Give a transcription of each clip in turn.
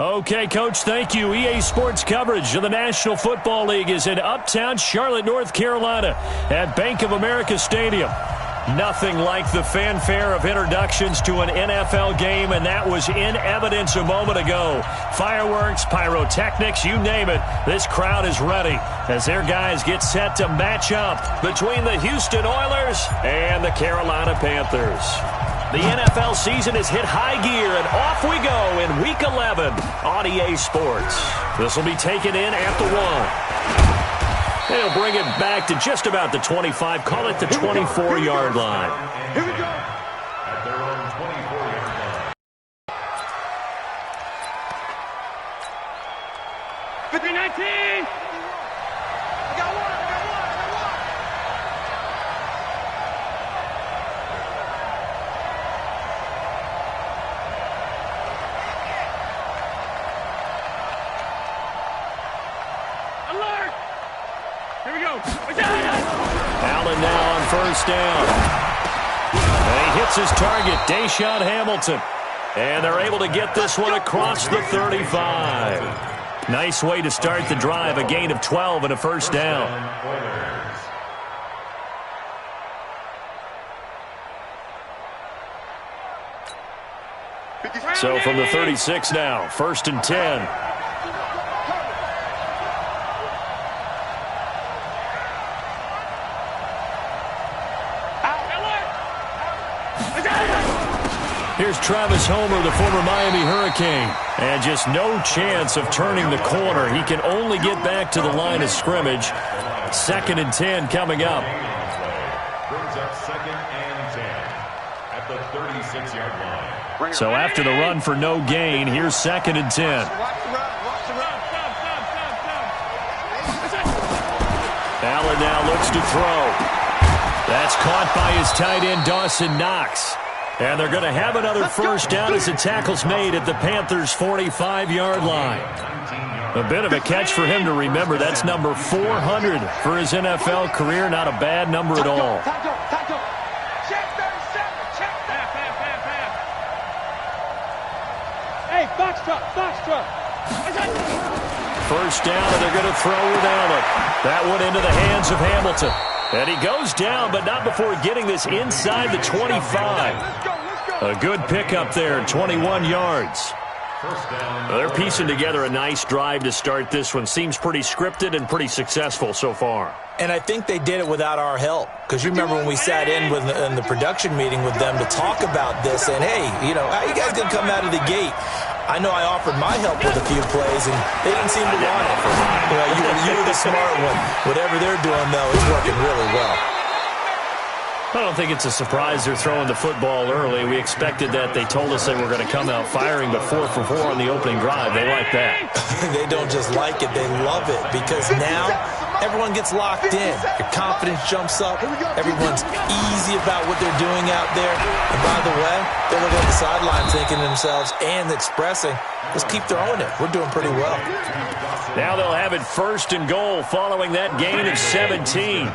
Okay, Coach, thank you. EA Sports coverage of the National Football League is in uptown Charlotte, North Carolina at Bank of America Stadium. Nothing like the fanfare of introductions to an NFL game, and that was in evidence a moment ago. Fireworks, pyrotechnics, you name it. This crowd is ready as their guys get set to match up between the Houston Oilers and the Carolina Panthers. The NFL season has hit high gear, and off we go in Week 11 on EA Sports. This will be taken in at the 1. They'll bring it back to just about the 25, call it the 24-yard line. Here we go. At their own 24-yard line. 50-19. I got one. Alert! Here we go. Allen now on first down. And he hits his target, Deshaun Hamilton. And they're able to get this one across the 35. Nice way to start the drive, a gain of 12 and a first down. So from the 36 now, 1st and 10. Here's Travis Homer, the former Miami Hurricane. And just no chance of turning the corner. He can only get back to the line of scrimmage. 2nd and 10 coming up. Brings up 2nd and 10 at the 36-yard line. So after the run for no gain, here's 2nd and 10. Allen now looks to throw. That's caught by his tight end, Dawson Knox. And they're going to have another first down as the tackle's made at the Panthers' 45-yard line. A bit of a catch for him to remember. That's number 400 for his NFL career. Not a bad number at all. Hey, box truck. First down, and they're going to throw with Allen. That one into the hands of Hamilton. And he goes down, but not before getting this inside the 25. A good pickup there, 21 yards. They're piecing together a nice drive to start this one. Seems pretty scripted and pretty successful so far. And I think they did it without our help. Because you remember when we sat in the production meeting with them to talk about this, and hey, you know, how you guys going to come out of the gate? I know I offered my help with a few plays, and they didn't seem to want it. You know, you were the smart one. Whatever they're doing, though, is working really well. I don't think it's a surprise they're throwing the football early. We expected that. They told us they were going to come out firing, but 4 for 4 on the opening drive. They like that. They don't just like it, they love it, because now everyone gets locked in. Your confidence jumps up. Everyone's easy about what they're doing out there. And by the way, they're looking at the sideline thinking to themselves and expressing, let's keep throwing it. We're doing pretty well. Now they'll have it 1st and goal following that gain of 17.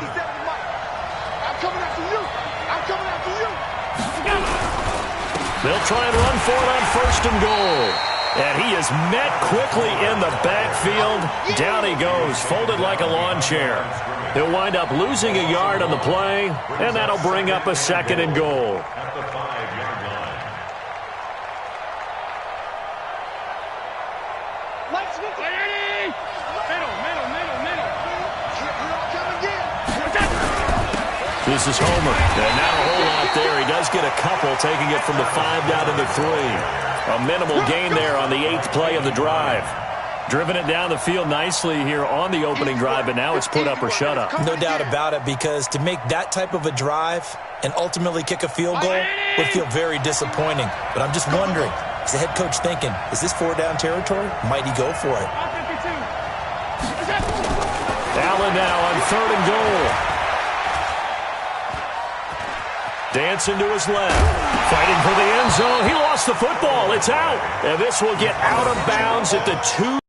They'll try and run for it on 1st and goal. And he is met quickly in the backfield. Down he goes, folded like a lawn chair. He'll wind up losing a yard on the play, and that'll bring up a 2nd and goal. At the 5-yard line. This is Homer. And not a whole lot there. He does get a couple, taking it from the 5 down to the 3. A minimal gain there on the 8th play of the drive. Driven it down the field nicely here on the opening drive, but now it's put up or shut up. No doubt about it, because to make that type of a drive and ultimately kick a field goal would feel very disappointing. But I'm just wondering, is the head coach thinking, is this 4-down territory? Might he go for it? Allen now on 3rd and goal. Dancing to his left. Fighting for the end zone. He lost the football. It's out. And this will get out of bounds at the 2.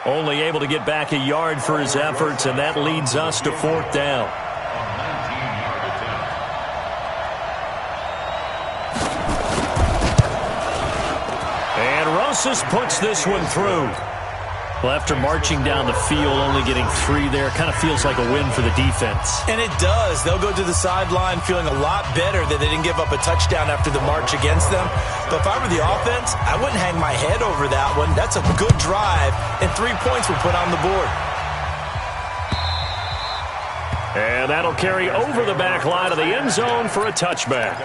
Only able to get back a yard for his efforts, and that leads us to 4th down. And Moses puts this one through. Well, after marching down the field, only getting 3 there, kind of feels like a win for the defense. And it does. They'll go to the sideline feeling a lot better that they didn't give up a touchdown after the march against them. But if I were the offense, I wouldn't hang my head over that one. That's a good drive, and 3 points were put on the board. And that'll carry over the back line of the end zone for a touchback.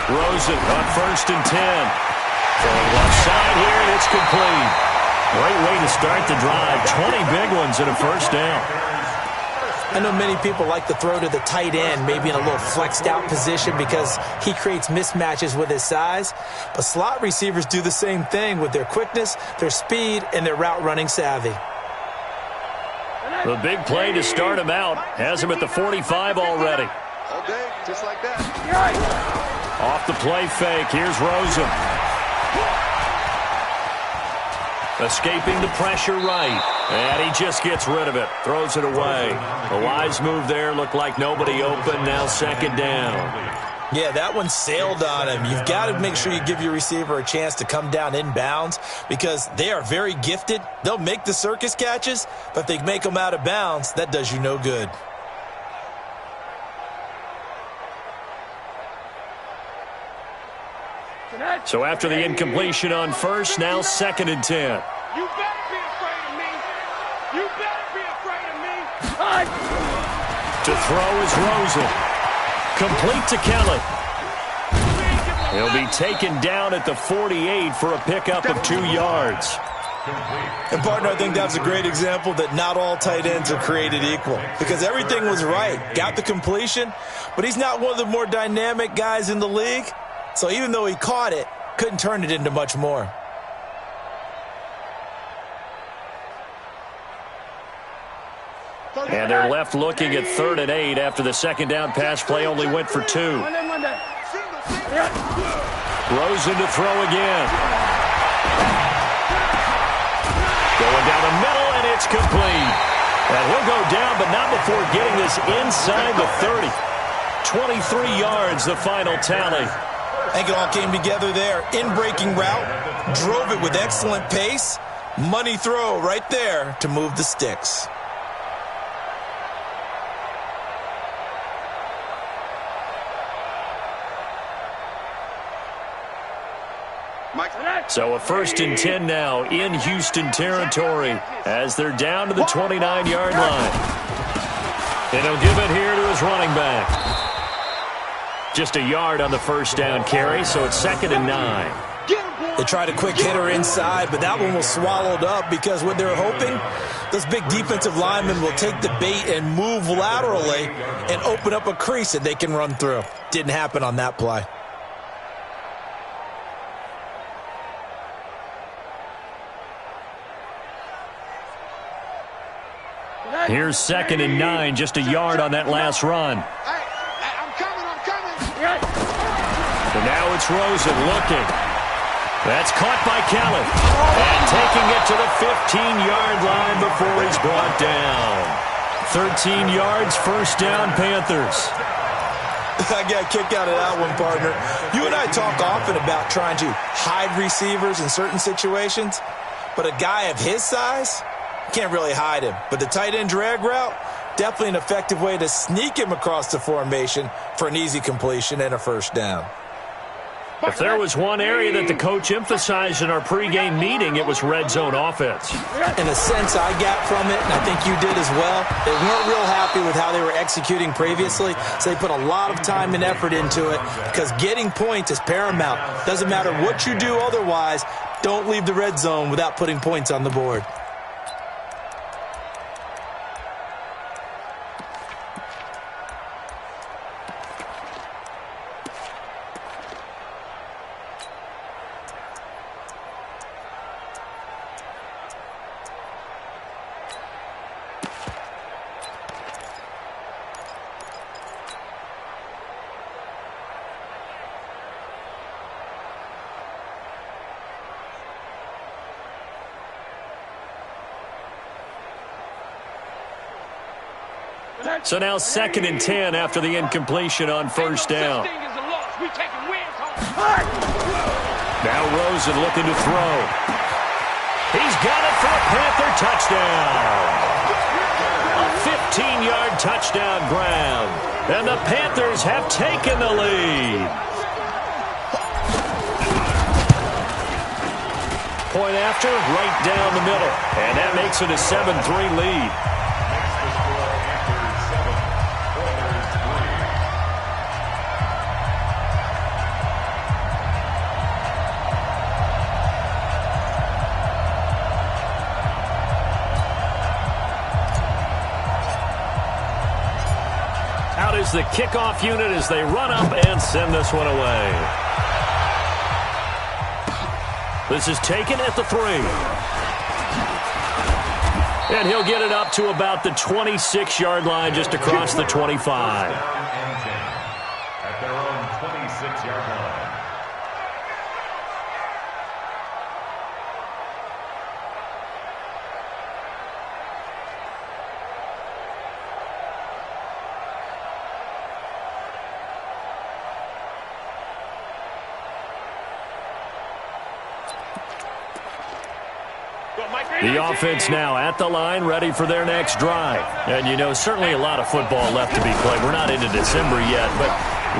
Rosen on 1st and 10. Throwing left side here, and it's complete. Great way to start the drive. 20 big ones and a first down. I know many people like to throw to the tight end, maybe in a little flexed out position because he creates mismatches with his size. But slot receivers do the same thing with their quickness, their speed, and their route running savvy. The big play to start him out has him at the 45 already. All day, just like that. Off the play fake, here's Rosen. Escaping the pressure right. And he just gets rid of it. Throws it away. The wise move there. Looked like nobody open. Now 2nd down. Yeah, that one sailed on him. You've got to make sure you give your receiver a chance to come down inbounds because they are very gifted. They'll make the circus catches, but if they make them out of bounds, that does you no good. So after the incompletion on 1st, now 2nd and 10. You better be afraid of me. You better be afraid of me. To throw is Rosen. Complete to Kelly. He'll be taken down at the 48 for a pickup of 2 yards. And, partner, I think that's a great example that not all tight ends are created equal because everything was right. Got the completion, but he's not one of the more dynamic guys in the league. So even though he caught it, couldn't turn it into much more. And they're left looking at 3rd and 8 after the 2nd down pass play only went for 2. Rosen to throw again. Going down the middle, and it's complete. And he'll go down, but not before getting this inside the 30. 23 yards, the final tally. I think it all came together there. In-breaking route, drove it with excellent pace. Money throw right there to move the sticks. So a 1st and 10 now in Houston territory as they're down to the 29-yard line. And he'll give it here to his running back. Just a yard on the 1st down carry, so it's 2nd and 9. They tried a quick hitter inside, but that one was swallowed up because what they're hoping, those big defensive linemen will take the bait and move laterally and open up a crease that they can run through. Didn't happen on that play. Here's 2nd and 9, just a yard on that last run. I'm coming. So now it's Rosen looking. That's caught by Kelly. And taking it to the 15-yard line before he's brought down. 13 yards, 1st down, Panthers. I got a kick out of that one, partner. You and I talk often about trying to hide receivers in certain situations, but a guy of his size can't really hide him. But the tight end drag route, definitely an effective way to sneak him across the formation for an easy completion and a 1st down. If there was one area that the coach emphasized in our pregame meeting, it was red zone offense. In a sense, I got from it, and I think you did as well, they weren't real happy with how they were executing previously, so they put a lot of time and effort into it because getting points is paramount. Doesn't matter what you do otherwise, don't leave the red zone without putting points on the board. So now 2nd and 10 after the incompletion on first down. Now Rosen looking to throw. He's got it for a Panther touchdown. A 15-yard touchdown grab. And the Panthers have taken the lead. Point after, right down the middle. And that makes it a 7-3 lead. Out is the kickoff unit as they run up and send this one away. This is taken at the 3. And he'll get it up to about the 26-yard line, just across the 25. At their own 26-yard line. The offense now at the line, ready for their next drive. And, you know, certainly a lot of football left to be played. We're not into December yet, but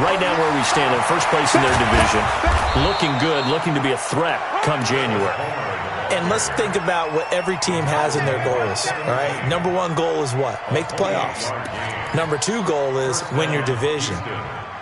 right now where we stand, in first place in their division, looking good, looking to be a threat come January. And let's think about what every team has in their goals, all right? Number 1 goal is what? Make the playoffs. Number 2 goal is win your division.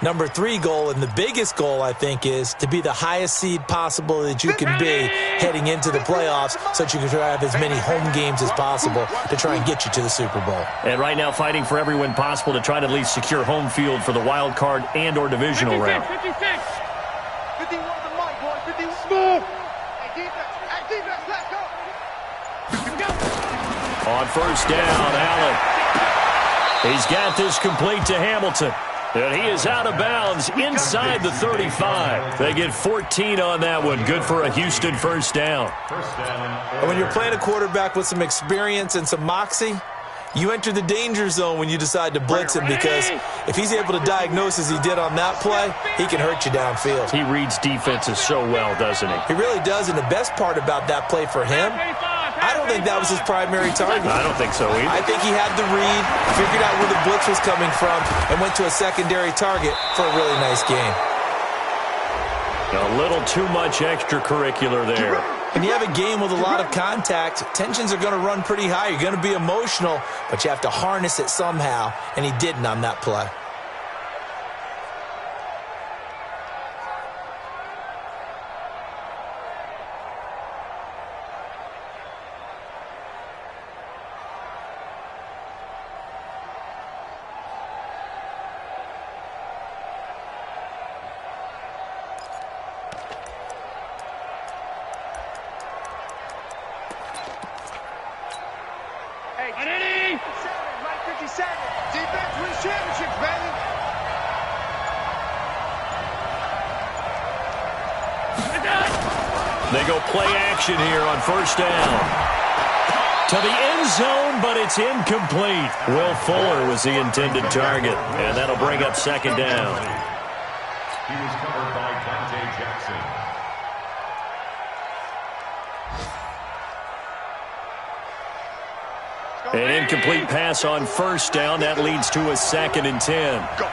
Number 3 goal, and the biggest goal, I think, is to be the highest seed possible that you can be heading into the playoffs so that you can try to have as many home games as possible to try and get you to the Super Bowl. And right now fighting for every win possible to try to at least secure home field for the wild card and or divisional round. 56. 51 the mic, boys. 51. Smooth. Hey, defense, let's go. On first down, Allen. He's got this complete to Hamilton. And he is out of bounds inside the 35. They get 14 on that one. Good for a Houston first down. And when you're playing a quarterback with some experience and some moxie, you enter the danger zone when you decide to blitz him, because if he's able to diagnose as he did on that play, he can hurt you downfield. He reads defenses so well, doesn't he? He really does, and the best part about that play for him, I don't think that was his primary target. I don't think so either. I think he had the read, figured out where the blitz was coming from, and went to a secondary target for a really nice gain. A little too much extracurricular there. When you have a game with a lot of contact, tensions are going to run pretty high. You're going to be emotional, but you have to harness it somehow, and he didn't on that play. They go play action here on first down. To the end zone, but it's incomplete. Will Fuller was the intended target, and that'll bring up second down. He was covered by Dante Jackson. An incomplete pass on first down. That leads to a 2nd and 10. Go.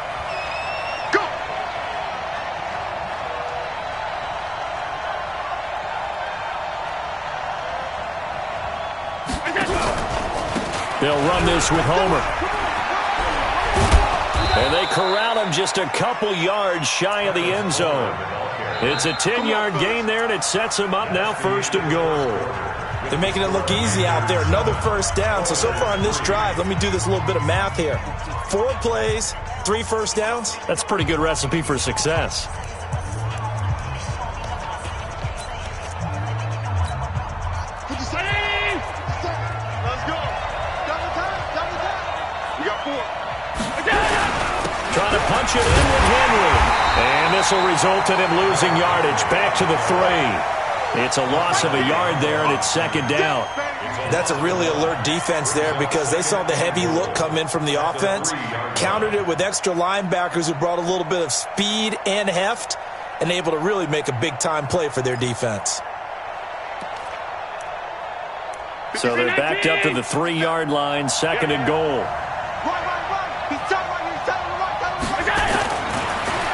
They'll run this with Homer. And they corral him just a couple yards shy of the end zone. It's a 10-yard gain there, and it sets him up now 1st and goal. They're making it look easy out there. Another first down. So far on this drive, let me do this little bit of math here. 4 plays, 3 first downs. That's a pretty good recipe for success. Let's go. Double time. We got 4. Trying to punch it in with Henry. And this will result in him losing yardage. Back to the 3. It's a loss of a yard there, and it's 2nd down. That's a really alert defense there because they saw the heavy look come in from the offense, countered it with extra linebackers who brought a little bit of speed and heft, and able to really make a big-time play for their defense. So they're backed up to the 3-yard line, 2nd and goal.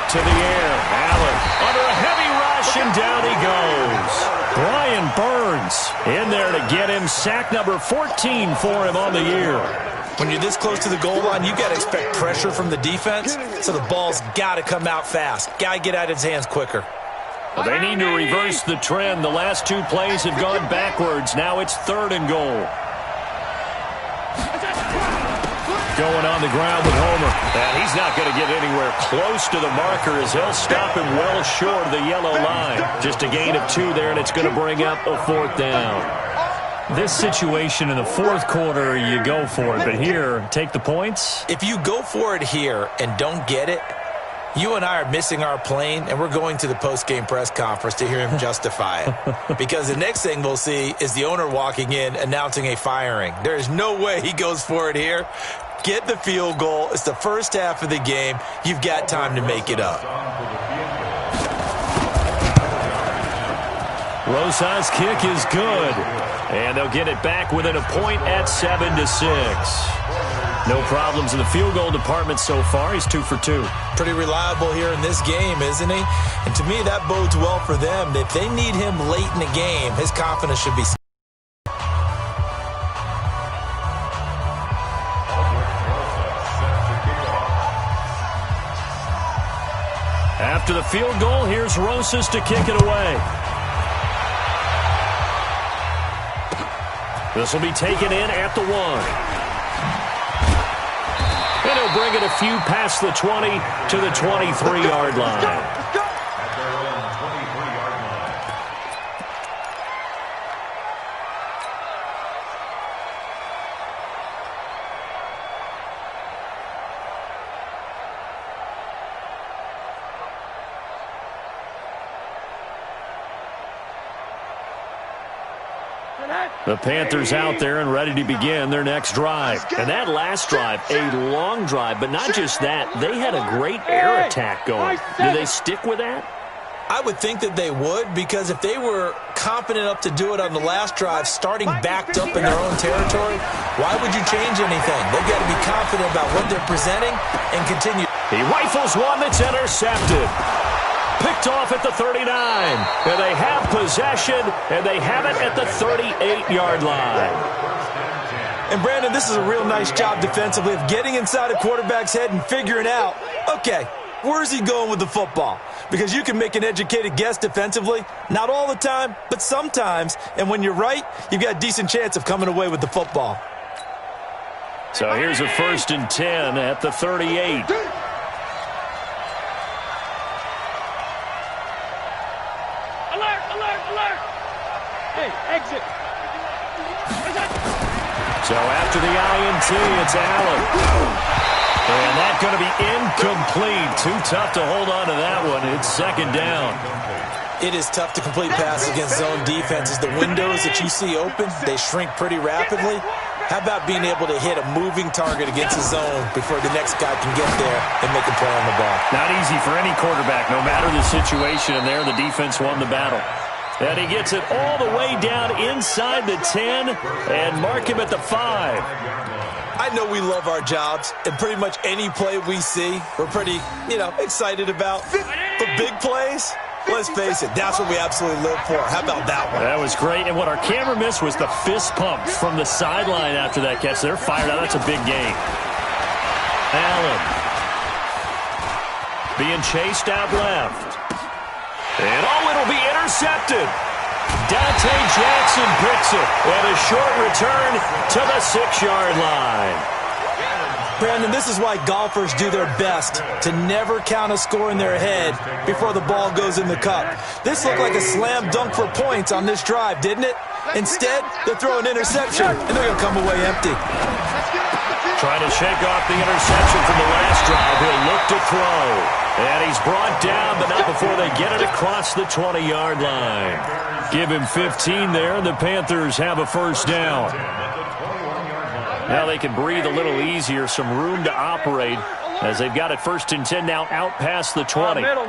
To the air, Allen under a heavy rush, and down he goes. Brian Burns in there to get him. Sack number 14 for him on the year. When you're this close to the goal line, you got to expect pressure from the defense, so the ball's got to come out fast. Got to get out of his hands quicker. Well, they need to reverse the trend. The last 2 plays have gone backwards. Now it's 3rd and goal. Going on the ground with Homer. And he's not going to get anywhere close to the marker as he'll stop him well short of the yellow line. Just a gain of 2 there, and it's going to bring up a 4th down. This situation in the 4th quarter, you go for it. But here, take the points. If you go for it here and don't get it, you and I are missing our plane, and we're going to the post-game press conference to hear him justify it. Because the next thing we'll see is the owner walking in announcing a firing. There is no way he goes for it here. Get the field goal. It's the first half of the game. You've got time to make it up. Rosas' kick is good. And they'll get it back within a point at 7-6. No problems in the field goal department so far. He's 2 for 2. Pretty reliable here in this game, isn't he? And to me, that bodes well for them. If they need him late in the game, his confidence should be. After the field goal, here's Rosas to kick it away. This will be taken in at the 1. And he'll bring it a few past the 20 to the 23-yard line. The Panthers out there and ready to begin their next drive. And that last drive, a long drive, but not just that. They had a great air attack going. Do they stick with that? I would think that they would, because if they were confident enough to do it on the last drive, starting backed up in their own territory, why would you change anything? They've got to be confident about what they're presenting and continue. He rifles one that's intercepted. Picked off at the 39. And they have possession, and they have it at the 38-yard line. And, Brandon, this is a real nice job defensively of getting inside a quarterback's head and figuring out, okay, where's he going with the football? Because you can make an educated guess defensively. Not all the time, but sometimes. And when you're right, you've got a decent chance of coming away with the football. So here's a 1st and 10 at the 38. Exit. So after the INT, it's Allen. And that's going to be incomplete. Too tough to hold on to that one. It's 2nd down. It is tough to complete passes against zone defenses. The windows that you see open, they shrink pretty rapidly. How about being able to hit a moving target against a zone before the next guy can get there and make a play on the ball? Not easy for any quarterback, no matter the situation. And there, the defense won the battle. And he gets it all the way down inside the 10 and mark him at the 5. I know we love our jobs, and pretty much any play we see, we're pretty, excited about. But big plays, let's face it, that's what we absolutely live for. How about that one? That was great. And what our camera missed was the fist pump from the sideline after that catch. They're fired out. That's a big gain. Allen being chased out left. And it'll be intercepted. Dante Jackson picks it. And a short return to the 6-yard line. Brandon, this is why golfers do their best to never count a score in their head before the ball goes in the cup. This looked like a slam dunk for points on this drive, didn't it? Instead, they throw an interception, and they're going to come away empty. Trying to shake off the interception from the last drive. He'll look to throw. And he's brought down, but not before they get it across the 20-yard line. Give him 15 there, and the Panthers have a first down. Now they can breathe a little easier, some room to operate, as they've got it 1st and 10 now out past the 20. Middle.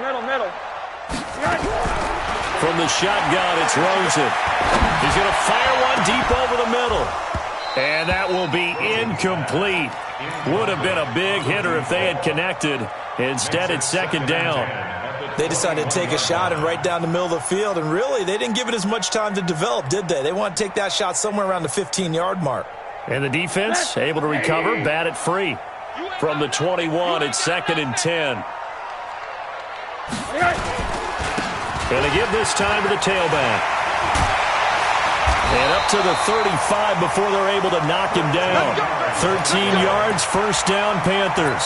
From the shotgun, it's Rosen. He's going to fire one deep over the middle. And that will be incomplete. Would have been a big hitter if they had connected. Instead, it's 2nd down. They decided to take a shot and right down the middle of the field, and really, they didn't give it as much time to develop, did they? They want to take that shot somewhere around the 15-yard mark. And the defense able to recover, bat it free. From the 21, it's 2nd and 10. Going to give this time to the tailback. And up to the 35 before they're able to knock him down. 13 yards, first down, Panthers.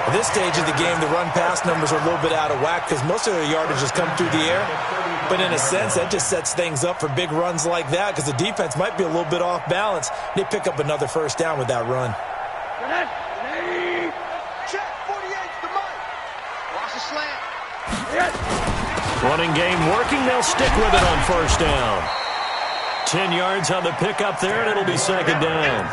At this stage of the game, the run-pass numbers are a little bit out of whack because most of their yardage has come through the air. But in a sense, that just sets things up for big runs like that because the defense might be a little bit off balance. They pick up another first down with that run. Check, 48's the mic. Watch the slant. Running game working. They'll stick with it on first down. 10 yards on the pickup there, and it'll be 2nd down.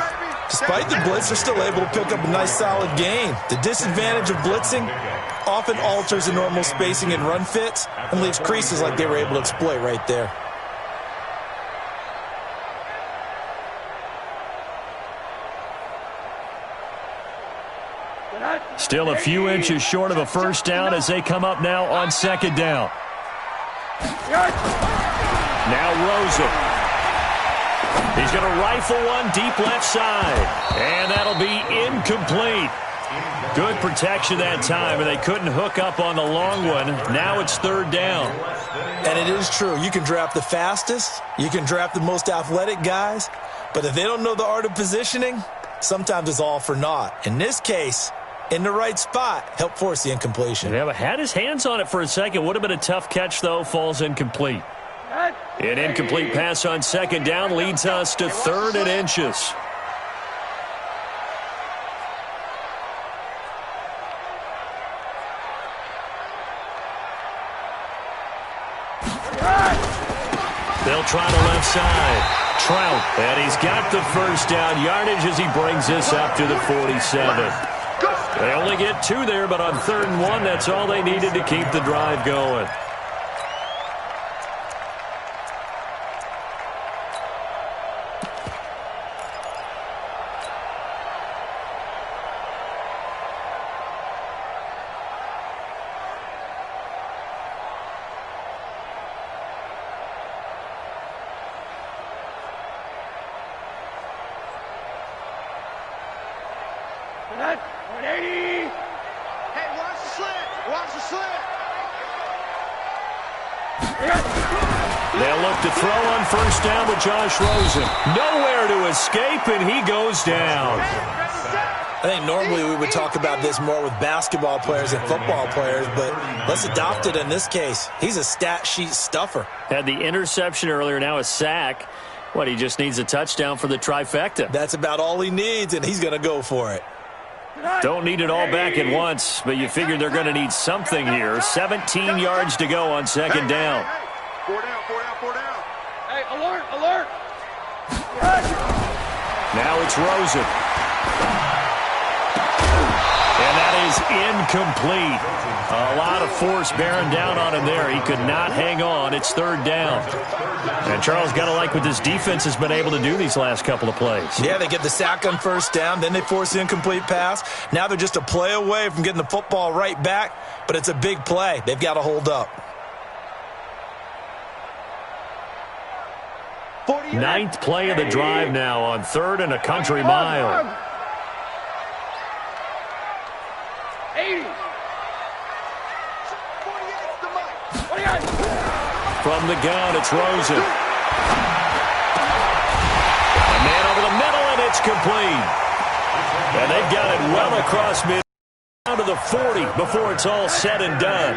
Despite the blitz, they're still able to pick up a nice, solid gain. The disadvantage of blitzing often alters the normal spacing and run fits and leaves creases like they were able to exploit right there. Still a few inches short of a first down as they come up now on 2nd down. Now Rosen. He's going to rifle one deep left side. And that'll be incomplete. Good protection that time, and they couldn't hook up on the long one. Now it's 3rd down. And it is true. You can draft the fastest. You can draft the most athletic guys. But if they don't know the art of positioning, sometimes it's all for naught. In this case, in the right spot, help force the incompletion. Yeah, but had his hands on it for a second. Would have been a tough catch, though. Falls incomplete. An incomplete pass on 2nd down leads us to 3rd and inches. They'll try the left side. Trout, and he's got the first down yardage as he brings this up to the 47. They only get 2 there, but on 3rd and 1, that's all they needed to keep the drive going. They'll look to throw on first down with Josh Rosen. Nowhere to escape, and he goes down. I think normally we would talk about this more with basketball players and football players, but let's adopt it in this case. He's a stat sheet stuffer. Had the interception earlier, now a sack. What, he just needs a touchdown for the trifecta. That's about all he needs, and he's going to go for it. Don't need it all back at once, but you figure they're going to need something here. 17 yards to go on 2nd down. Four down. Hey, alert. Now it's Rosen. And that is incomplete. A lot of force bearing down on him there. He could not hang on. It's 3rd down. And Charles, got to like what this defense has been able to do these last couple of plays. Yeah, they get the sack on first down, then they force the incomplete pass. Now they're just a play away from getting the football right back, but it's a big play. They've got to hold up. 9th play of the drive now on 3rd and a country mile. 80. From the gun, it's Rosen. A man over the middle, and it's complete. And they've got it well across mid down to the 40 before it's all said and done.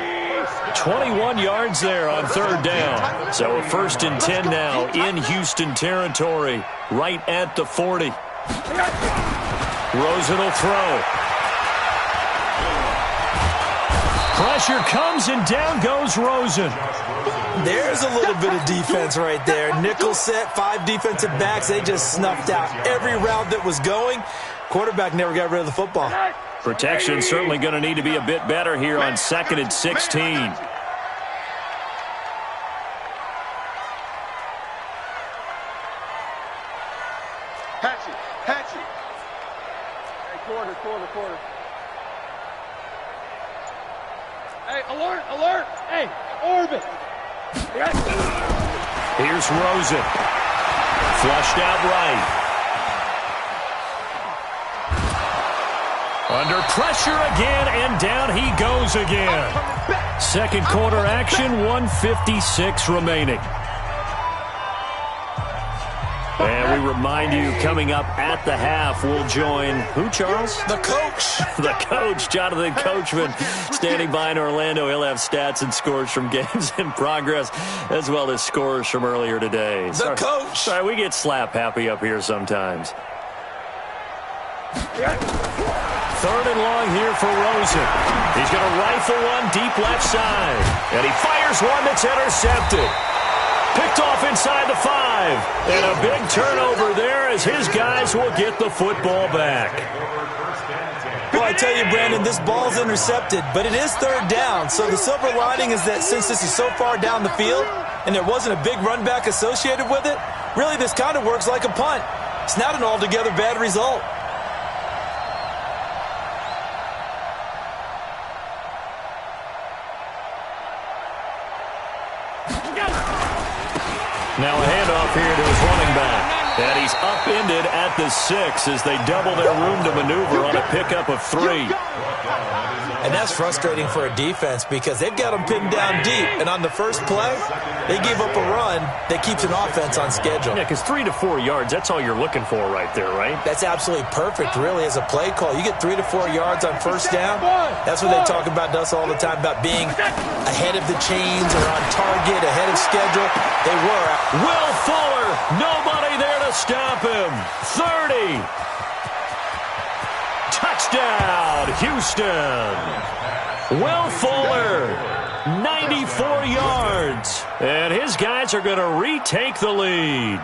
21 yards there on 3rd down. So a 1st and 10 now in Houston territory, right at the 40. Rosen will throw. Pressure comes, and down goes Rosen. There's a little bit of defense right there. Nickel set, 5 defensive backs. They just snuffed out every route that was going. Quarterback never got rid of the football. Protection certainly going to need to be a bit better here on 2nd and 16. Hatchet. Hey, corner. Hey, alert. Hey, orbit. Here's Rosen. Flushed out right. Under pressure again, and down he goes again. Second quarter action, 1:56 remaining. And we remind you, coming up at the half, we'll join who, Charles? The coach. The coach, Jonathan Coachman, standing by in Orlando. He'll have stats and scores from games in progress, as well as scores from earlier today. The coach. Sorry, we get slap happy up here sometimes. 3rd and long here for Rosen. He's going to rifle one deep left side. And he fires one that's intercepted. Picked off inside the 5. And a big turnover there as his guys will get the football back. Well, I tell you, Brandon, this ball's intercepted, but it is 3rd down. So the silver lining is that since this is so far down the field and there wasn't a big run back associated with it, really this kind of works like a punt. It's not an altogether bad result. Now a handoff here to his running back. And he's upended at the 6 as they double their room to maneuver on a pickup of 3. And that's frustrating for a defense because they've got them pinned down deep. And on the first play, they give up a run that keeps an offense on schedule. Yeah, because 3 to 4 yards, that's all you're looking for right there, right? That's absolutely perfect, really, as a play call. You get 3 to 4 yards on first down. That's what they talk about to us all the time, about being ahead of the chains or on target, ahead of schedule. They were. Will Fuller, nobody there to stop him. 30. Touchdown, Houston. Will Fuller, 94 yards. And his guys are going to retake the lead.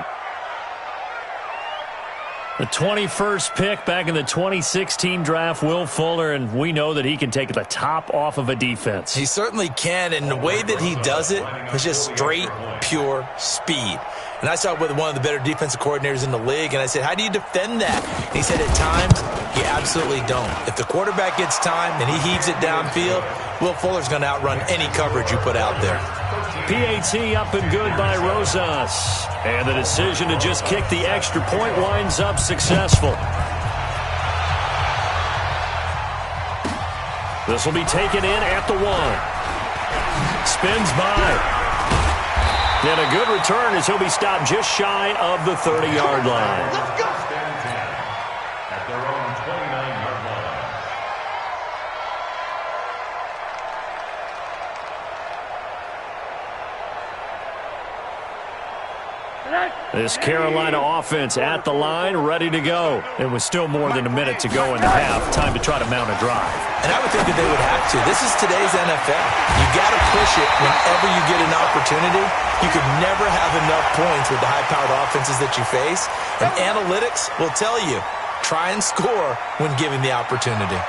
The 21st pick back in the 2016 draft, Will Fuller, and we know that he can take the top off of a defense. He certainly can, and the way that he does it is just straight, pure speed. And I saw it with one of the better defensive coordinators in the league, and I said, how do you defend that? And he said, at times, you absolutely don't. If the quarterback gets time and he heaves it downfield, Will Fuller's going to outrun any coverage you put out there. PAT up and good by Rosas. And the decision to just kick the extra point winds up successful. This will be taken in at the 1. Spins by. And a good return as he'll be stopped just shy of the 30-yard line. Let's go. At their own 29-yard line. This Carolina offense at the line, ready to go. It was still more than a minute to go in the half. Time to try to mount a drive. And I would think that they would have to. This is today's NFL. You got to push it whenever you get an opportunity. You could never have enough points with the high-powered offenses that you face. And analytics will tell you, try and score when given the opportunity.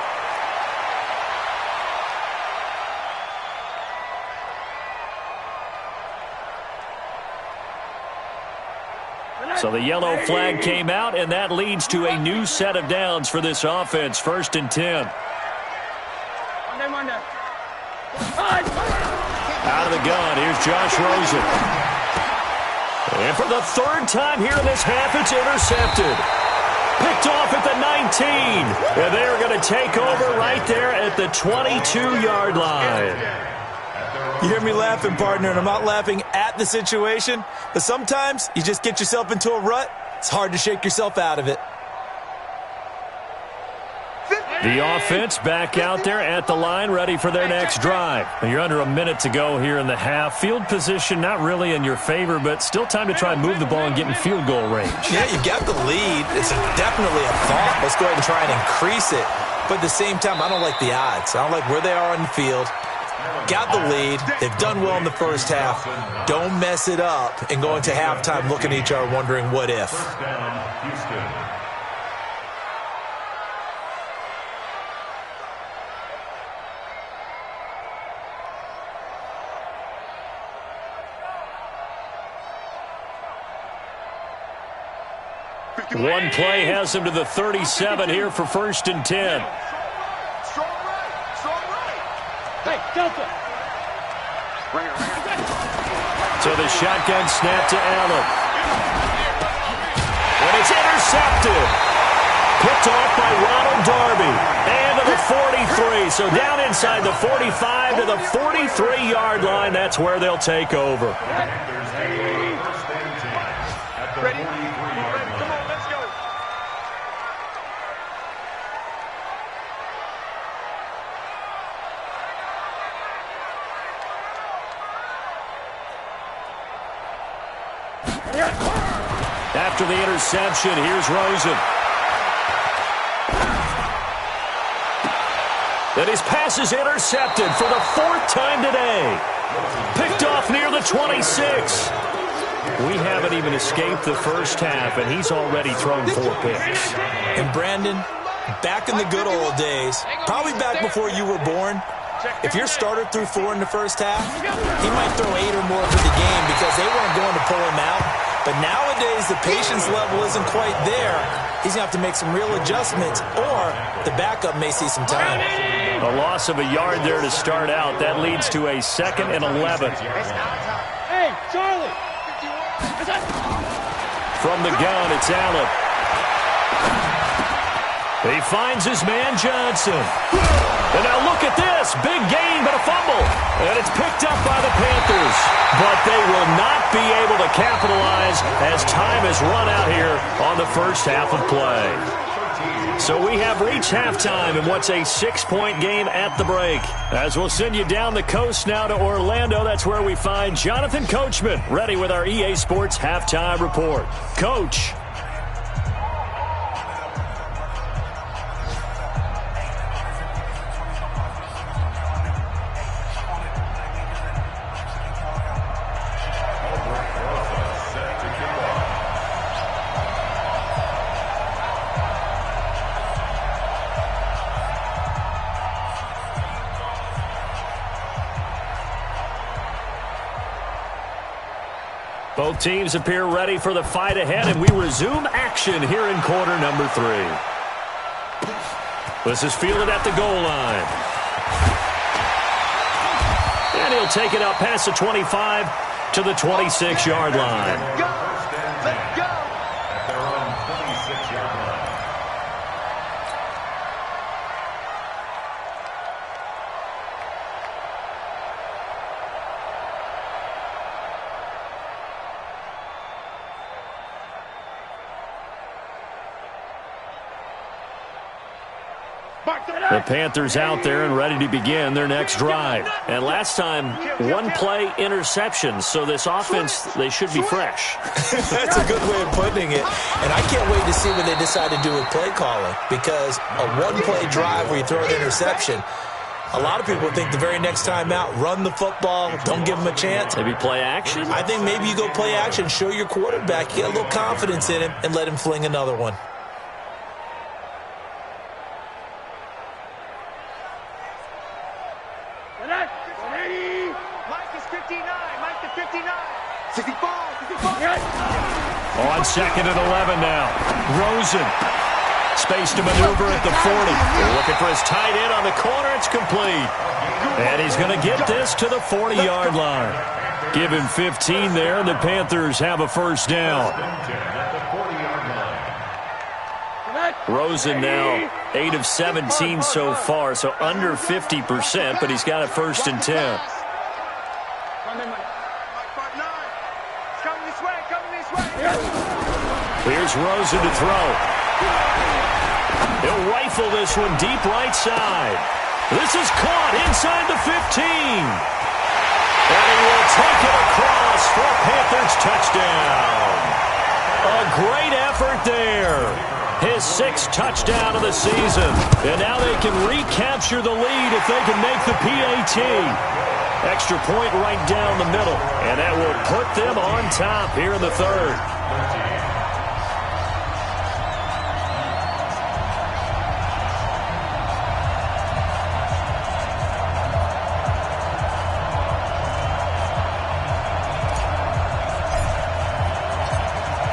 So the yellow flag came out, and that leads to a new set of downs for this offense. 1st and 10. Out of the gun, here's Josh Rosen. And for the 3rd time here in this half, it's intercepted. Picked off at the 19. And they're going to take over right there at the 22-yard line. You hear me laughing, partner, and I'm not laughing at the situation, but sometimes you just get yourself into a rut. It's hard to shake yourself out of it. The offense back out there at the line, ready for their next drive. You're under a minute to go here in the half. Field position not really in your favor, but still time to try and move the ball and get in field goal range. Yeah, you got the lead. It's definitely a thought. Let's go ahead and try and increase it. But at the same time, I don't like the odds. I don't like where they are on the field. Got the lead. They've done well in the first half. Don't mess it up and go into halftime looking at each other wondering what if. First down, Houston. One play has him to the 37 here for 1st and 10. Strong right. Strong right. Hey, Delta. So the shotgun snap to Allen. And it's intercepted. Picked off by Ronald Darby. And to the 43. So down inside the 45 to the 43-yard line. That's where they'll take over. Ready? After the interception, here's Rosen. And his pass is intercepted for the 4th time today. Picked off near the 26. We haven't even escaped the first half, and he's already thrown 4 picks. And Brandon, back in the good old days, probably back before you were born, if your starter threw 4 in the first half, he might throw 8 or more for the game because they weren't going to pull him out. But nowadays, the patience level isn't quite there. He's going to have to make some real adjustments, or the backup may see some time. A loss of a yard there to start out. That leads to a 2nd and 11. Hey, Charlie. From the gun, it's Allen. He finds his man Johnson. And now look at this. Big gain, but a fumble. And it's picked up by the Panthers. But they will not be able to capitalize as time has run out here on the first half of play. So we have reached halftime in what's a 6-point game at the break. As we'll send you down the coast now to Orlando, that's where we find Jonathan Coachman ready with our EA Sports Halftime Report. Coach. Both teams appear ready for the fight ahead, and we resume action here in quarter number 3. This is fielded at the goal line. And he'll take it up past the 25 to the 26-yard line. Go. Let's go. At their own 26-yard line. The Panthers out there and ready to begin their next drive. And last time, 1-play interception. So this offense, they should be fresh. That's a good way of putting it. And I can't wait to see what they decide to do with play calling, because a 1-play drive where you throw an interception, a lot of people think the very next time out, run the football, don't give them a chance. Maybe play action? I think maybe you go play action, show your quarterback, get a little confidence in him, and let him fling another one. Mike is 59. Mike to 59. 65. On 2nd and 11 now. Rosen. Space to maneuver at the 40. They're looking for his tight end on the corner. It's complete. And he's going to get this to the 40-yard line. Give him 15 there, and the Panthers have a first down. Rosen now 8 of 17 so far, so under 50%, but he's got a 1st and 10. Here's Rosen to throw. He'll rifle this one deep right side. This is caught inside the 15. And he will take it across for a Panthers touchdown. A great effort there. His 6th touchdown of the season. And now they can recapture the lead if they can make the PAT. Extra point right down the middle. And that will put them on top here in the 3rd.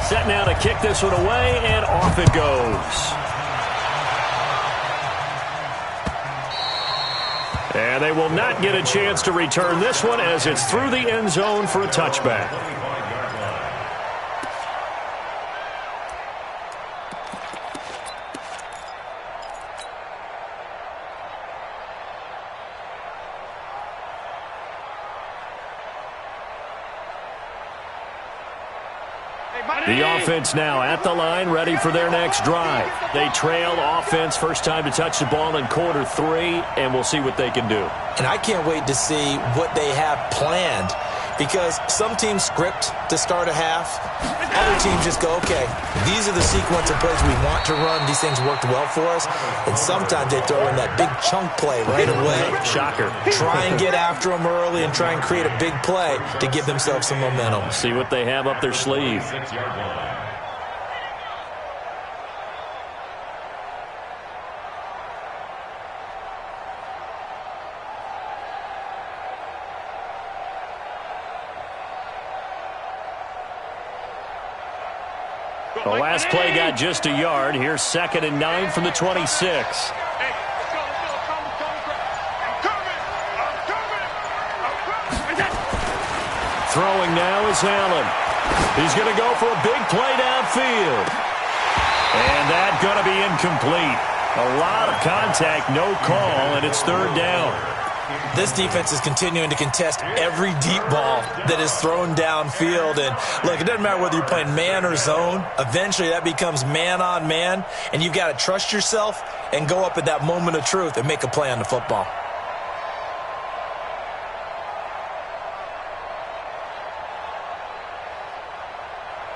Set now to kick this one away, and off it goes. And they will not get a chance to return this one as it's through the end zone for a touchback. The offense now at the line, ready for their next drive. They trail offense, first time to touch the ball in quarter 3, and we'll see what they can do. And I can't wait to see what they have planned, because some teams script to start a half. Other teams just go, okay, these are the sequence of plays we want to run. These things worked well for us. And sometimes they throw in that big chunk play right away. Shocker. Try and get after them early and try and create a big play to give themselves some momentum. See what they have up their sleeve. The last play got just a yard. Here's 2nd and 9 from the 26. Throwing now is Allen. He's going to go for a big play downfield. And that's going to be incomplete. A lot of contact, no call, and it's 3rd down. This defense is continuing to contest every deep ball that is thrown downfield. And, look, it doesn't matter whether you're playing man or zone. Eventually that becomes man-on-man, and you've got to trust yourself and go up at that moment of truth and make a play on the football.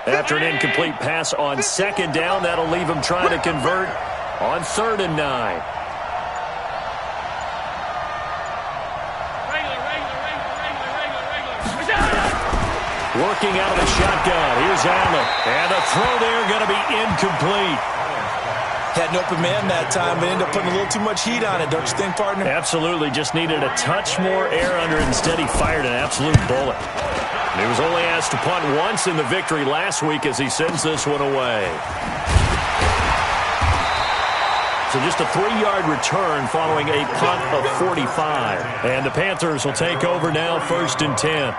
After an incomplete pass on 2nd down, that'll leave him trying to convert on 3rd and 9. Working out of the shotgun. Here's Allen. And the throw there going to be incomplete. Had an open man that time, but ended up putting a little too much heat on it, don't you think, partner? Absolutely. Just needed a touch more air under it. Instead, he fired an absolute bullet. And he was only asked to punt once in the victory last week as he sends this one away. So just a 3-yard return following a punt of 45. And the Panthers will take over now, 1st and 10.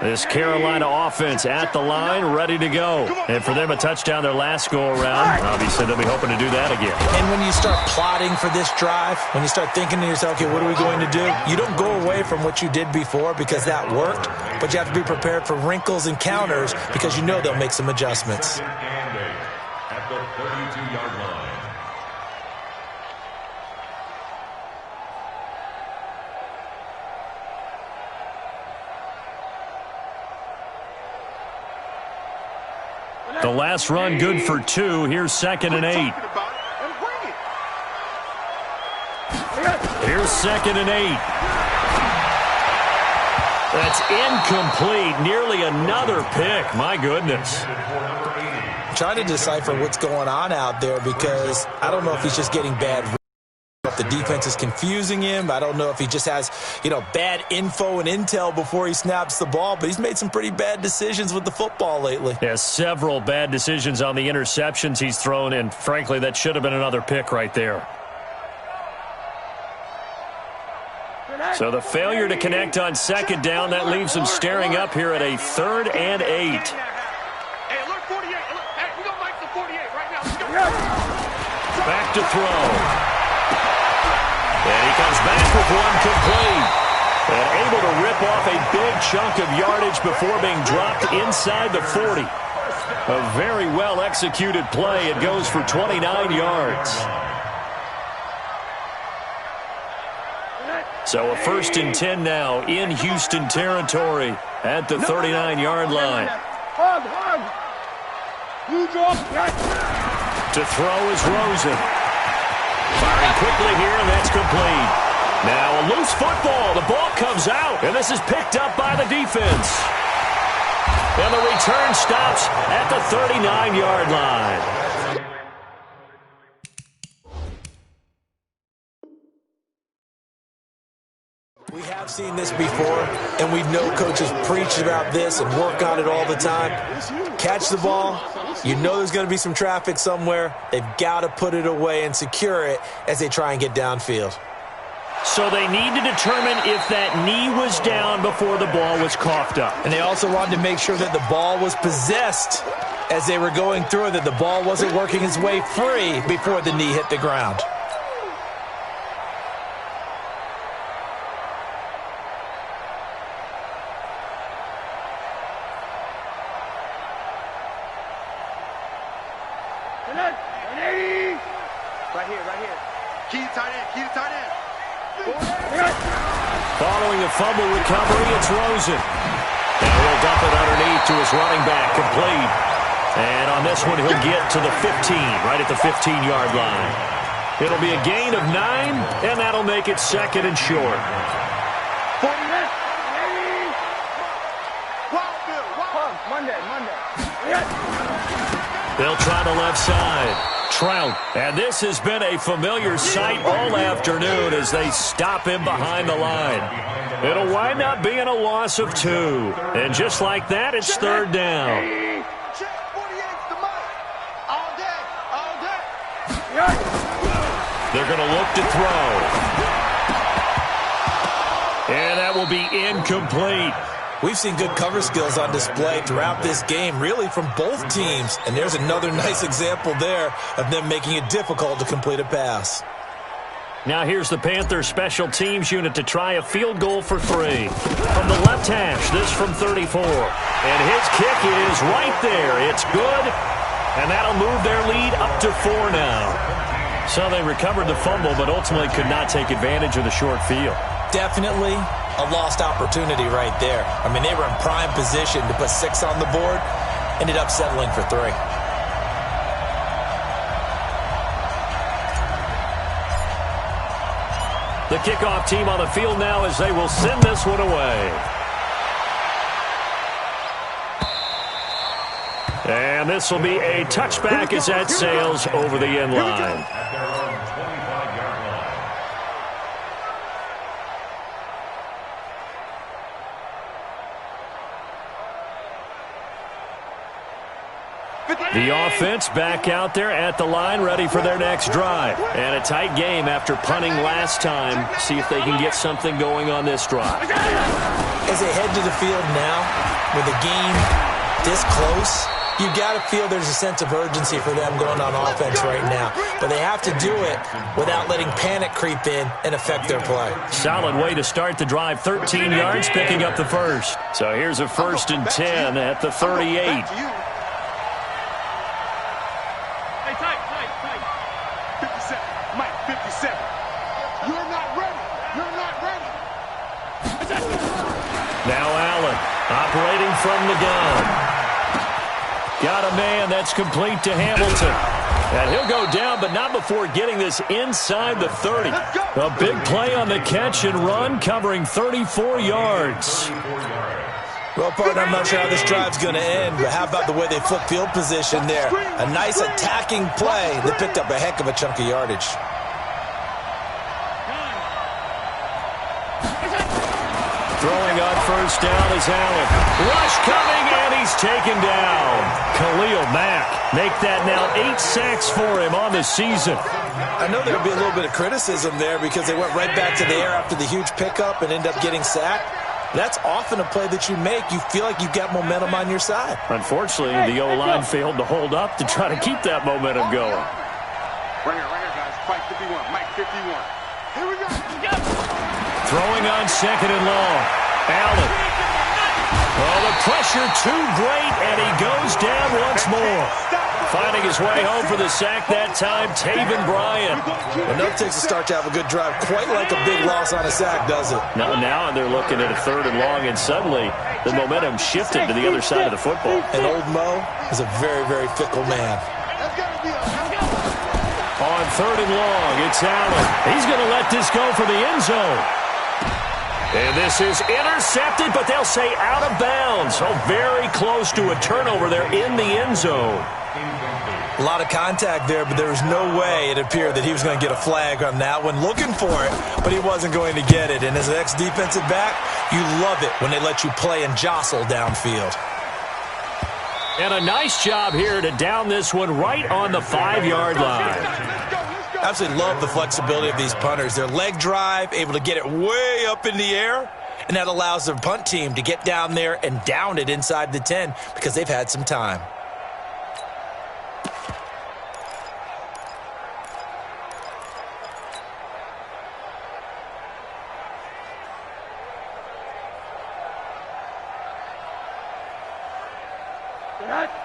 This Carolina offense at the line, ready to go. And for them, a touchdown their last go-around. Obviously, they'll be hoping to do that again. And when you start plotting for this drive, when you start thinking to yourself, okay, what are we going to do? You don't go away from what you did before because that worked, but you have to be prepared for wrinkles and counters because you know they'll make some adjustments. At the 32-yard line. The last run good for 2. Here's 2nd and 8. Here's 2nd and 8. That's incomplete. Nearly another pick. My goodness. I'm trying to decipher what's going on out there because I don't know if he's just getting bad. If the defense is confusing him, I don't know if he just has, bad info and intel before he snaps the ball, but he's made some pretty bad decisions with the football lately. Yeah, several bad decisions on the interceptions he's thrown, and frankly, that should have been another pick right there. So the failure to connect on 2nd down, that leaves him staring up here at a 3rd and 8. Hey, look for Back to throw. And he comes back with one complete. And able to rip off a big chunk of yardage before being dropped inside the 40. A very well-executed play. It goes for 29 yards. So a 1st and 10 now in Houston territory at the 39-yard line. To throw is Rosen. Firing quickly here, and that's complete. Now a loose football. The ball comes out, and this is picked up by the defense. And the return stops at the 39-yard line. We have seen this before, and we know coaches preach about this and work on it all the time. Catch the ball. You know there's going to be some traffic somewhere. They've got to put it away and secure it as they try and get downfield. So they need to determine if that knee was down before the ball was coughed up. And they also wanted to make sure that the ball was possessed as they were going through it, that the ball wasn't working its way free before the knee hit the ground. Right here. Key to tight end. Following a fumble recovery, it's Rosen. And he'll dump it underneath to his running back, complete. And on this one, he'll get to the 15, right at the 15-yard line. It'll be a gain of 9, and that'll make it 2nd and short. Monday. They'll try the left side. Trout. And this has been a familiar sight all afternoon as they stop him behind the line. It'll wind up being a loss of 2. And just like that, it's 3rd down. They're going to look to throw. And that will be incomplete. We've seen good cover skills on display throughout this game, really from both teams. And there's another nice example there of them making it difficult to complete a pass. Now here's the Panthers special teams unit to try a field goal for 3. From the left hash, this from 34. And his kick is right there. It's good. And that'll move their lead up to 4 now. So they recovered the fumble, but ultimately could not take advantage of the short field. Definitely a lost opportunity right there. I mean, they were in prime position to put 6 on the board, ended up settling for 3. The kickoff team on the field now as they will send this one away. And this will be a touchback as that sails over the end line. The offense back out there at the line, ready for their next drive. And a tight game after punting last time. See if they can get something going on this drive. As they head to the field now, with the game this close, you've got to feel there's a sense of urgency for them going on offense right now. But they have to do it without letting panic creep in and affect their play. Solid way to start the drive. 13 yards, picking up the first. So here's a 1st and 10 at the 38. Now Allen operating from the gun. Got a man that's complete to Hamilton. And he'll go down, but not before getting this inside the 30. A big play on the catch and run, covering 34 yards. Well, partner, I'm not sure how this drive's going to end, but how about the way they flip field position there? A nice attacking play that picked up a heck of a chunk of yardage. Throwing on 1st down is Allen. Rush coming, and he's taken down. Khalil Mack make that now 8 sacks for him on the season. I know there would be a little bit of criticism there because they went right back to the air after the huge pickup and ended up getting sacked. That's often a play that you make. You feel like you've got momentum on your side. Unfortunately, the O-line failed to hold up to try to keep that momentum going. Right here, guys. Mike 51. Mike 51. Here we go. Throwing on second and long. Allen. Oh, the pressure too great, and he goes down once more. Finding his way home for the sack that time, Taven Bryan. Enough takes a start to have a good drive. Quite like a big loss on a sack, does it? Now they're looking at a third and long, and suddenly the momentum shifted to the other side of the football. And old Mo is a very, very fickle man. On third and long, it's Allen. He's going to let this go for the end zone. And this is intercepted, but they'll say out of bounds. So very close to a turnover there in the end zone. A lot of contact there, but there was no way it appeared that he was going to get a flag on that one. Looking for it, but he wasn't going to get it. And as an ex-defensive back, you love it when they let you play and jostle downfield. And a nice job here to down this one right on the 5-yard line. Absolutely love the flexibility of these punters. Their leg drive, able to get it way up in the air, and that allows the punt team to get down there and down it inside the 10 because they've had some time.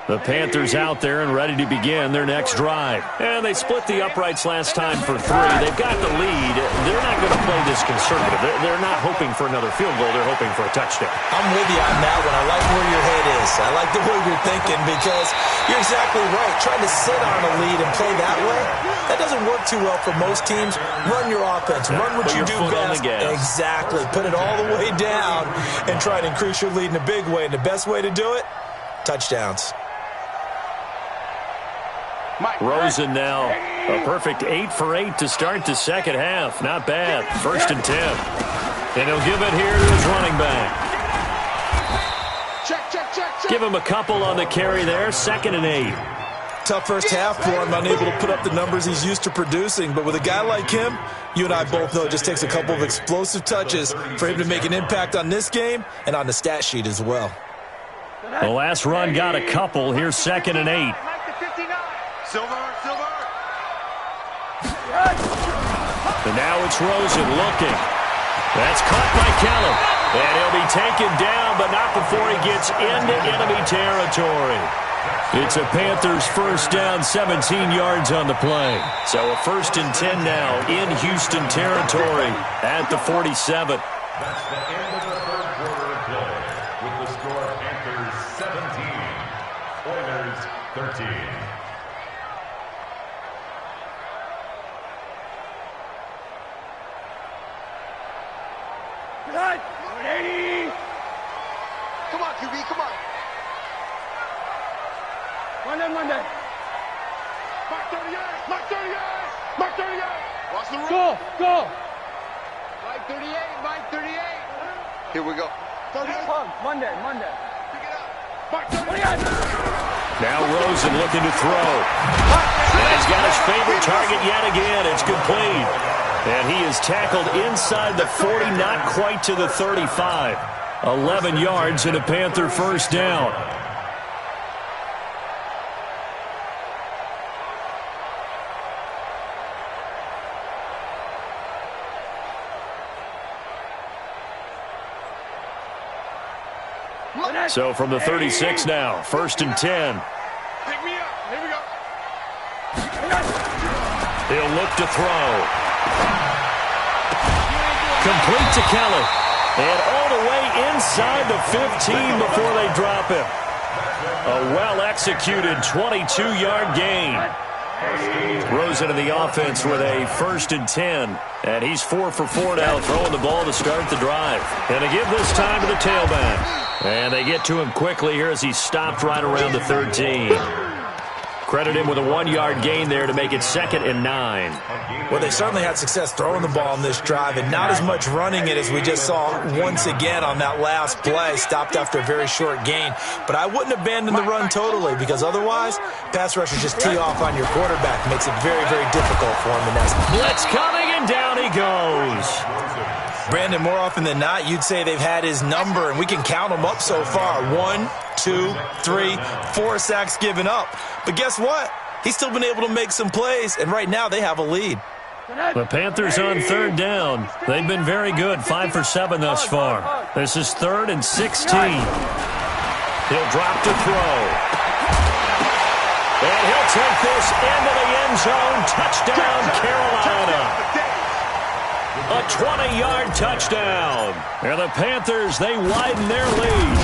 The Panthers out there and ready to begin their next drive. And they split the uprights last time for 3. They've got the lead. They're not going to play this conservative. They're not hoping for another field goal. They're hoping for a touchdown. I'm with you on that one. I like where your head is. I like the way you're thinking because you're exactly right. Trying to sit on a lead and play that way, that doesn't work too well for most teams. Run your offense. Run what you do best. Exactly. Put it all the way down and try to increase your lead in a big way. And the best way to do it, touchdowns. Rosen now, a perfect 8 for 8 to start the second half. Not bad. 1st and 10. And he'll give it here to his running back. Check. Give him a couple on the carry there. 2nd and 8. Tough first half for him, unable to put up the numbers he's used to producing. But with a guy like him, you and I both know it just takes a couple of explosive touches for him to make an impact on this game and on the stat sheet as well. The last run got a couple. Here's 2nd and 8. Silver. And now it's Rosen looking. That's caught by Kellum. And he'll be taken down, but not before he gets into enemy territory. It's a Panthers first down, 17 yards on the play. So a 1st and 10 now in Houston territory at the 47. That's the end of the third quarter of play. With the score Panthers 17, Oilers 13. Come on, QB, come on. Monday. Mark 38. Watch the roll. Go. Mike 38. Here we go. 38. Monday. Pick it up. Mark 38. Now Rosen looking to throw. And he's got his favorite target yet again. It's complete. And he is tackled inside the 40, not quite to the 35. 11 yards and a Panther first down. So from the 36 now, 1st and 10. Pick me up. Here we go. He'll look to throw. Complete to Kelly. And all the way inside the 15 before they drop him. A well-executed 22-yard gain. Rosen in the offense with a 1st and 10. And he's 4 for 4 now, throwing the ball to start the drive. And to give this time to the tailback. And they get to him quickly here as he stopped right around the 13. Credit him with a 1-yard gain there to make it 2nd and 9. Well, they certainly had success throwing the ball on this drive and not as much running it as we just saw once again on that last play. Stopped after a very short gain. But I wouldn't abandon the run totally because otherwise, pass rushers just tee off on your quarterback. Makes it very, very difficult for him to nest. Blitz coming and down he goes. Brandon, more often than not, you'd say they've had his number, and we can count them up so far. 1, 2, 3, 4 sacks given up. But guess what? He's still been able to make some plays, and right now they have a lead. The Panthers on third down. They've been very good, 5 for 7 thus far. This is 3rd and 16. He'll drop to throw. And he'll take this into the end zone. Touchdown, Carolina. A 20-yard touchdown. And the Panthers, they widen their lead.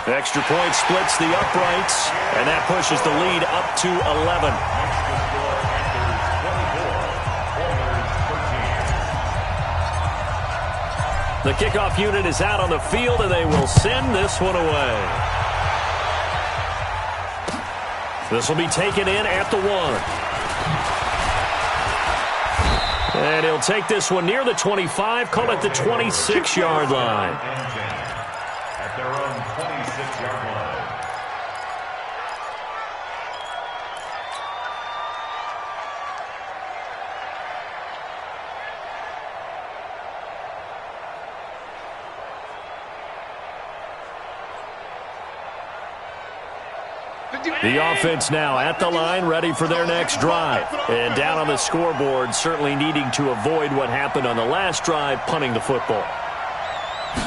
The extra point splits the uprights, and that pushes the lead up to 11. The kickoff unit is out on the field, and they will send this one away. This will be taken in at the 1. And he'll take this one near the 25, call it the 26-yard line. At their own 26-yard line. The offense now at the line, ready for their next drive. And down on the scoreboard, certainly needing to avoid what happened on the last drive, punting the football.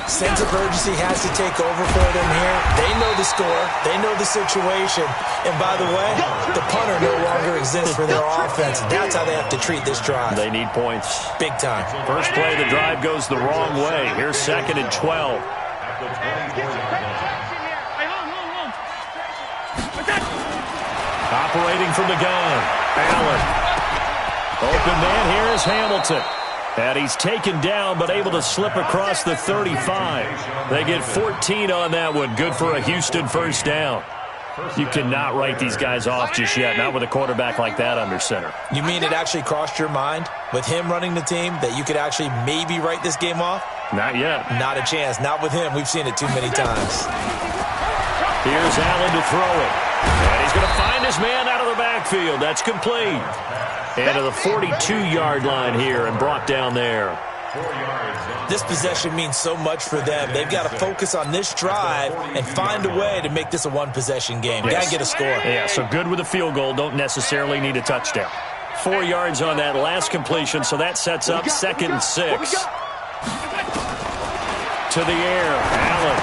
Sense of urgency has to take over for them here. They know the score. They know the situation. And by the way, the punter no longer exists for their offense. That's how they have to treat this drive. They need points. Big time. First play, the drive goes the wrong way. Here's 2nd and 12. Operating from the gun, Allen. Open man, here is Hamilton. And he's taken down, but able to slip across the 35. They get 14 on that one. Good for a Houston first down. You cannot write these guys off just yet, not with a quarterback like that under center. You mean it actually crossed your mind with him running the team that you could actually maybe write this game off? Not yet. Not a chance. Not with him. We've seen it too many times. Here's Allen to throw it. And he's going to find his man out of the backfield. That's complete. And to the 42-yard line here and brought down there. This possession means so much for them. They've got to focus on this drive and find a way to make this a one-possession game. Yes. Got to get a score. Yeah, so good with a field goal. Don't necessarily need a touchdown. 4 yards on that last completion, so that sets up 2nd and 6. To the air, Allen.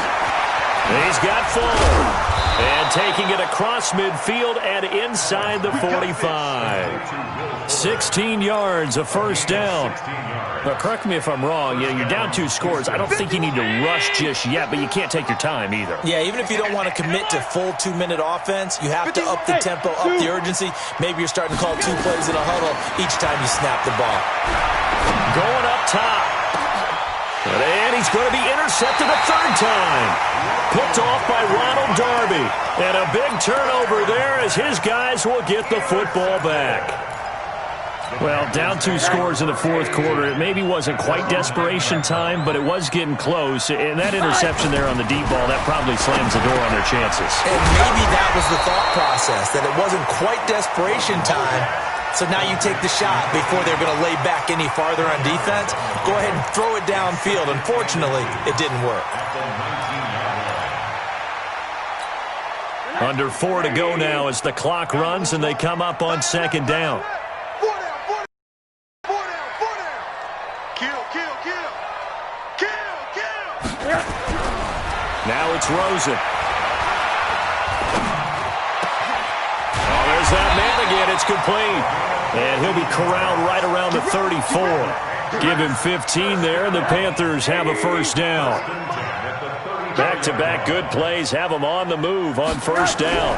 He's got Fuller. And taking it across midfield and inside the 45. 16 yards, a first down. But correct me if I'm wrong. You're down 2 scores. I don't think you need to rush just yet, but you can't take your time either. Yeah, even if you don't want to commit to full 2-minute offense, you have to up the tempo, up the urgency. Maybe you're starting to call 2 plays in a huddle each time you snap the ball. Going up top. And he's going to be intercepted a 3rd time. Picked off by Ronald Darby. And a big turnover there as his guys will get the football back. Well, down 2 scores in the 4th quarter. It maybe wasn't quite desperation time, but it was getting close. And that interception there on the deep ball, that probably slams the door on their chances. And maybe that was the thought process, that it wasn't quite desperation time. So now you take the shot before they're going to lay back any farther on defense. Go ahead and throw it downfield. Unfortunately, it didn't work. Under 4 to go now as the clock runs and they come up on 2nd down. 4 down. Kill. Now it's Rosen. Oh, there's that man again. It's complete. And he'll be corralled right around the 34. Give him 15 there, and the Panthers have a first down. Back-to-back good plays have them on the move on first down.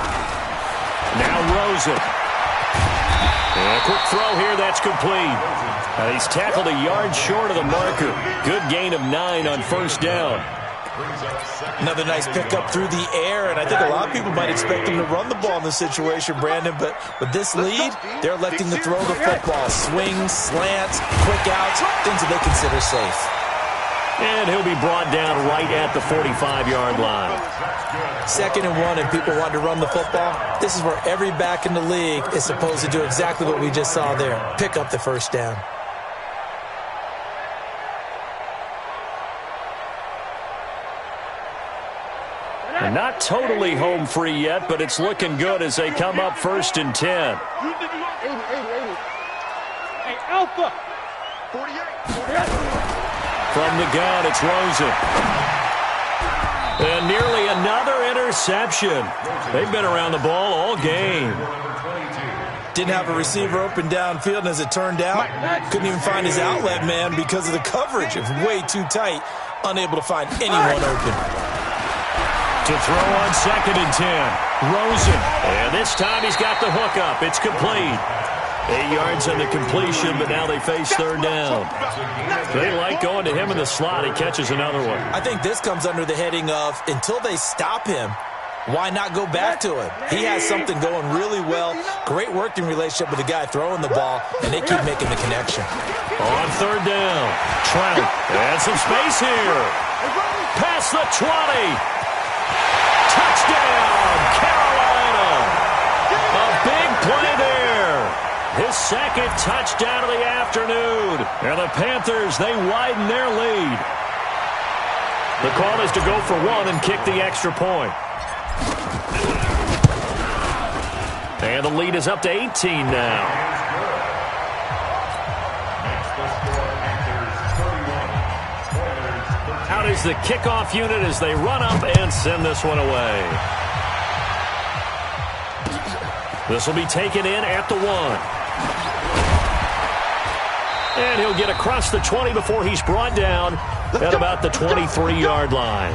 Now Rosen. And a quick throw here, that's complete. He's tackled a yard short of the marker. Good gain of 9 on first down. Another nice pickup through the air, and I think a lot of people might expect him to run the ball in this situation, Brandon, but with this lead, they're electing to throw the football. Swings, slants, quick outs, things that they consider safe. And he'll be brought down right at the 45-yard line. 2nd and 1, and people want to run the football. This is where every back in the league is supposed to do exactly what we just saw there. Pick up the first down. And not totally home free yet, but it's looking good as they come up 1st and 10. 80. Hey, Alpha. 48. From the gun, it's Rosen. And nearly another interception. They've been around the ball all game. Didn't have a receiver open downfield, and as it turned out, couldn't even find his outlet man because of the coverage. It was way too tight, unable to find anyone open. To throw on 2nd and 10. Rosen. And this time he's got the hook up. It's complete. 8 yards on the completion, but now they face 3rd down. They like going to him in the slot. He catches another one. I think this comes under the heading of, until they stop him, why not go back to him? He has something going really well. Great working relationship with the guy throwing the ball, and they keep making the connection. On 3rd down, Trout. And some space here. Past the 20. Touchdown, Carolina. A big play there. His 2nd touchdown of the afternoon. And the Panthers, they widen their lead. The call is to go for 1 and kick the extra point. And the lead is up to 18 now. Out is the kickoff unit as they run up and send this one away. This will be taken in at the 1. And he'll get across the 20 before he's brought down at about the 23-yard line.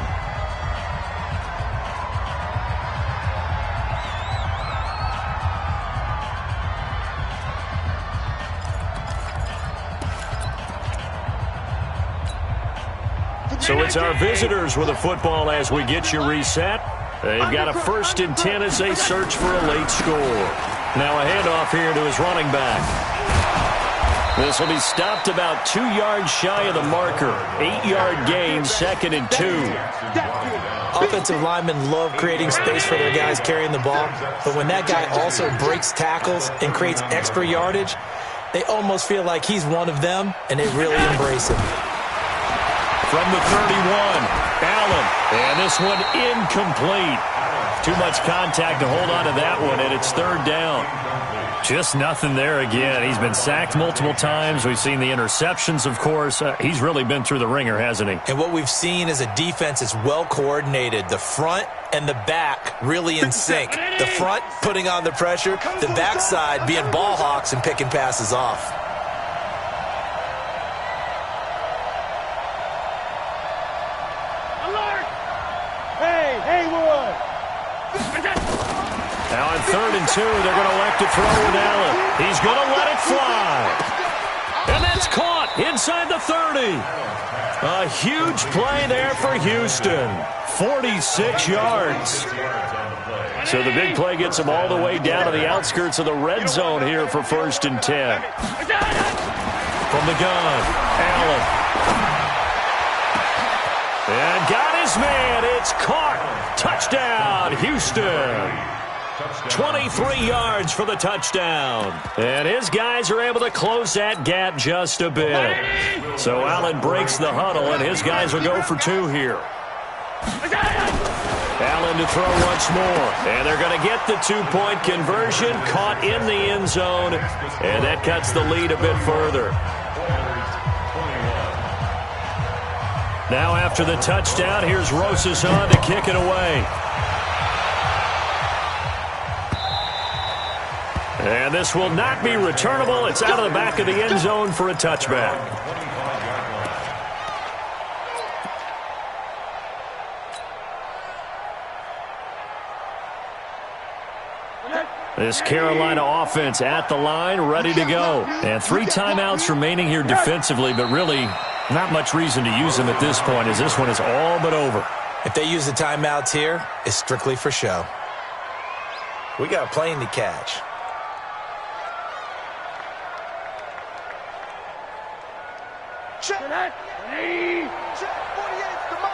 So it's our visitors with a football as we get you reset. They've got a 1st and 10 as they search for a late score. Now a handoff here to his running back. This will be stopped about 2 yards shy of the marker. 8-yard gain, 2nd and 2. Offensive linemen love creating space for their guys carrying the ball, but when that guy also breaks tackles and creates extra yardage, they almost feel like he's one of them, and they really embrace him. From the 31, Allen. And this one incomplete. Too much contact to hold on to that one, and it's 3rd down. Just nothing there again. He's been sacked multiple times. We've seen the interceptions, of course. He's really been through the ringer, hasn't he? And what we've seen is a defense that's well coordinated. The front and the back really in sync. The front putting on the pressure, the backside being ball hawks and picking passes off. Now on 3rd and 2, they're going to elect to throw with Allen. He's going to let it fly. And that's caught inside the 30. A huge play there for Houston. 46 yards. So the big play gets them all the way down to the outskirts of the red zone here for 1st and 10. From the gun, Allen. And got his man. It's caught. Touchdown, Houston. 23 yards for the touchdown. And his guys are able to close that gap just a bit. So Allen breaks the huddle, and his guys will go for 2 here. Allen to throw once more. And they're going to get the 2-point conversion. Caught in the end zone. And that cuts the lead a bit further. Now after the touchdown, here's Rosas on to kick it away. And this will not be returnable. It's out of the back of the end zone for a touchback. This Carolina offense at the line, ready to go. And 3 timeouts remaining here defensively, but really not much reason to use them at this point, as this one is all but over. If they use the timeouts here, it's strictly for show. We got a plane to catch. Check. 48. Come on.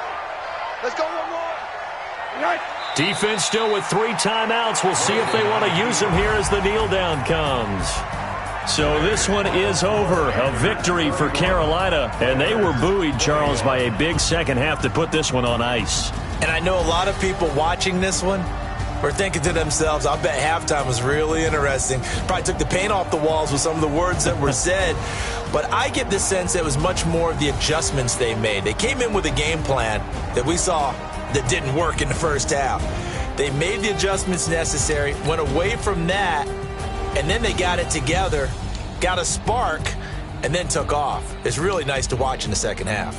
Let's go one more. Defense still with 3 timeouts. We'll see if they want to use them here as the kneel down comes. So this one is over. A victory for Carolina. And they were buoyed, Charles, by a big second half to put this one on ice. And I know a lot of people watching this one were thinking to themselves, I bet halftime was really interesting. Probably took the paint off the walls with some of the words that were said. But I get the sense that it was much more of the adjustments they made. They came in with a game plan that we saw that didn't work in the first half. They made the adjustments necessary, went away from that, and then they got it together, got a spark, and then took off. It's really nice to watch in the second half.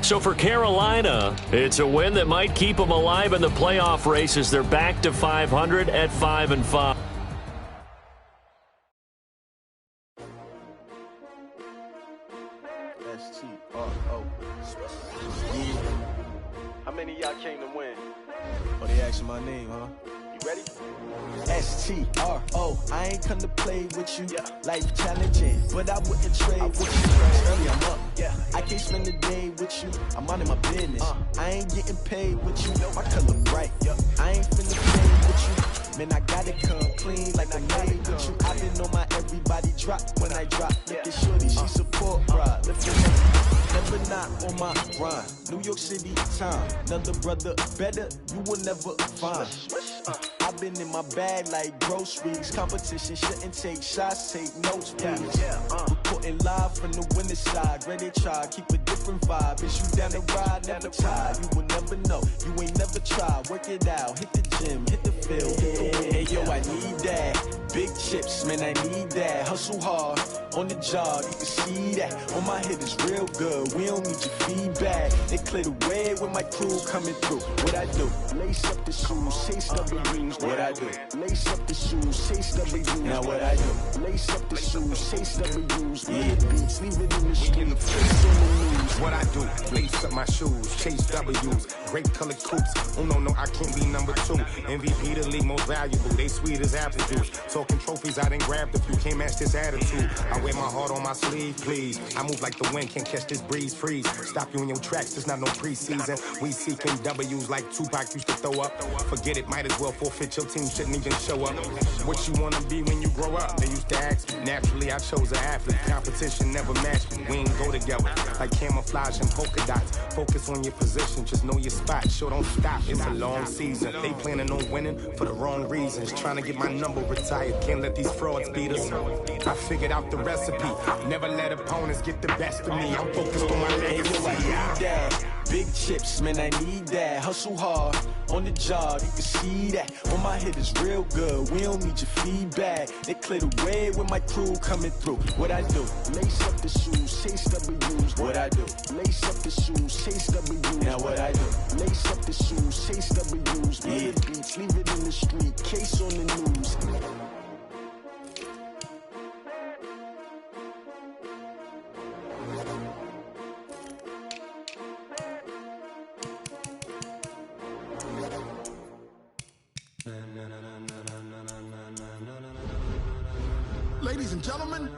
So for Carolina, it's a win that might keep them alive in the playoff races. They're back to 500 at 5-5. S-T-R-O. How many of y'all came to win? Oh, they asking my name, huh? You ready? S-T-R-O. I ain't come to play with you. Life challenging, but I wouldn't trade with you. Early I'm up. I can't spend the day with you. I'm minding my business. I ain't getting paid with you. My color bright. I ain't finna play with you. Man, I gotta come clean like I made with you. I been on my everybody drop when I drop. Look at shorty, she support ride. Never not on my grind. New York City time. Another brother better, you will never find. I've been in my bag like groceries. Competition shouldn't take shots, take notes, please. Reporting live from the winning side. Ready to try, keep a different vibe. Is you down the ride, never tired. You will never know, you ain't never tried. Work it out, hit the gym, hit the field, hit the win. Hey yo, I need that. Big chips, man, I need that. Hustle hard, on the job, you can see that. On my hit is real good, we don't need your feedback. They clear the way with my crew coming through. What I do? Lace up the shoes, chase W's. What I do? Lace up the shoes, chase W's. Now what I do? Lace up the shoes, chase W's. Yeah, beats, leave it in the street, face on the news. What I do? Lace up my shoes, chase W's. Great colored coops. Oh no, I can't be number 2. MVP the league most valuable. They sweet as apple juice. Talking trophies, I done grabbed a few. Can't match this attitude. I wear my heart on my sleeve, please. I move like the wind, can't catch this breeze, freeze. Stop you in your tracks, there's not no preseason. We seeking W's like Tupac used to throw up. Forget it, might as well forfeit. Your team shouldn't even show up. What you wanna be when you grow up? They used to ask me. Naturally, I chose an athlete. Competition never matched me. We ain't go together like camouflage and polka dots. Focus on your position, just know your spot. Sure, don't stop. It's a long season. They planning on winning for the wrong reasons. Trying to get my number retired. Can't let these frauds beat us. I figured out the recipe. Never let opponents get the best of me. I'm focused on my legacy. Big chips, man, I need that. Hustle hard, on the job, you can see that. On my hit is real good, we don't need your feedback. They clear the way with my crew coming through. What I do? Lace up the shoes, chase W's. What I do? Lace up the shoes, chase W's. Now what I do? Lace up the shoes, chase W's. Yeah, beats, leave it in the street, case on the news. Ladies and gentlemen,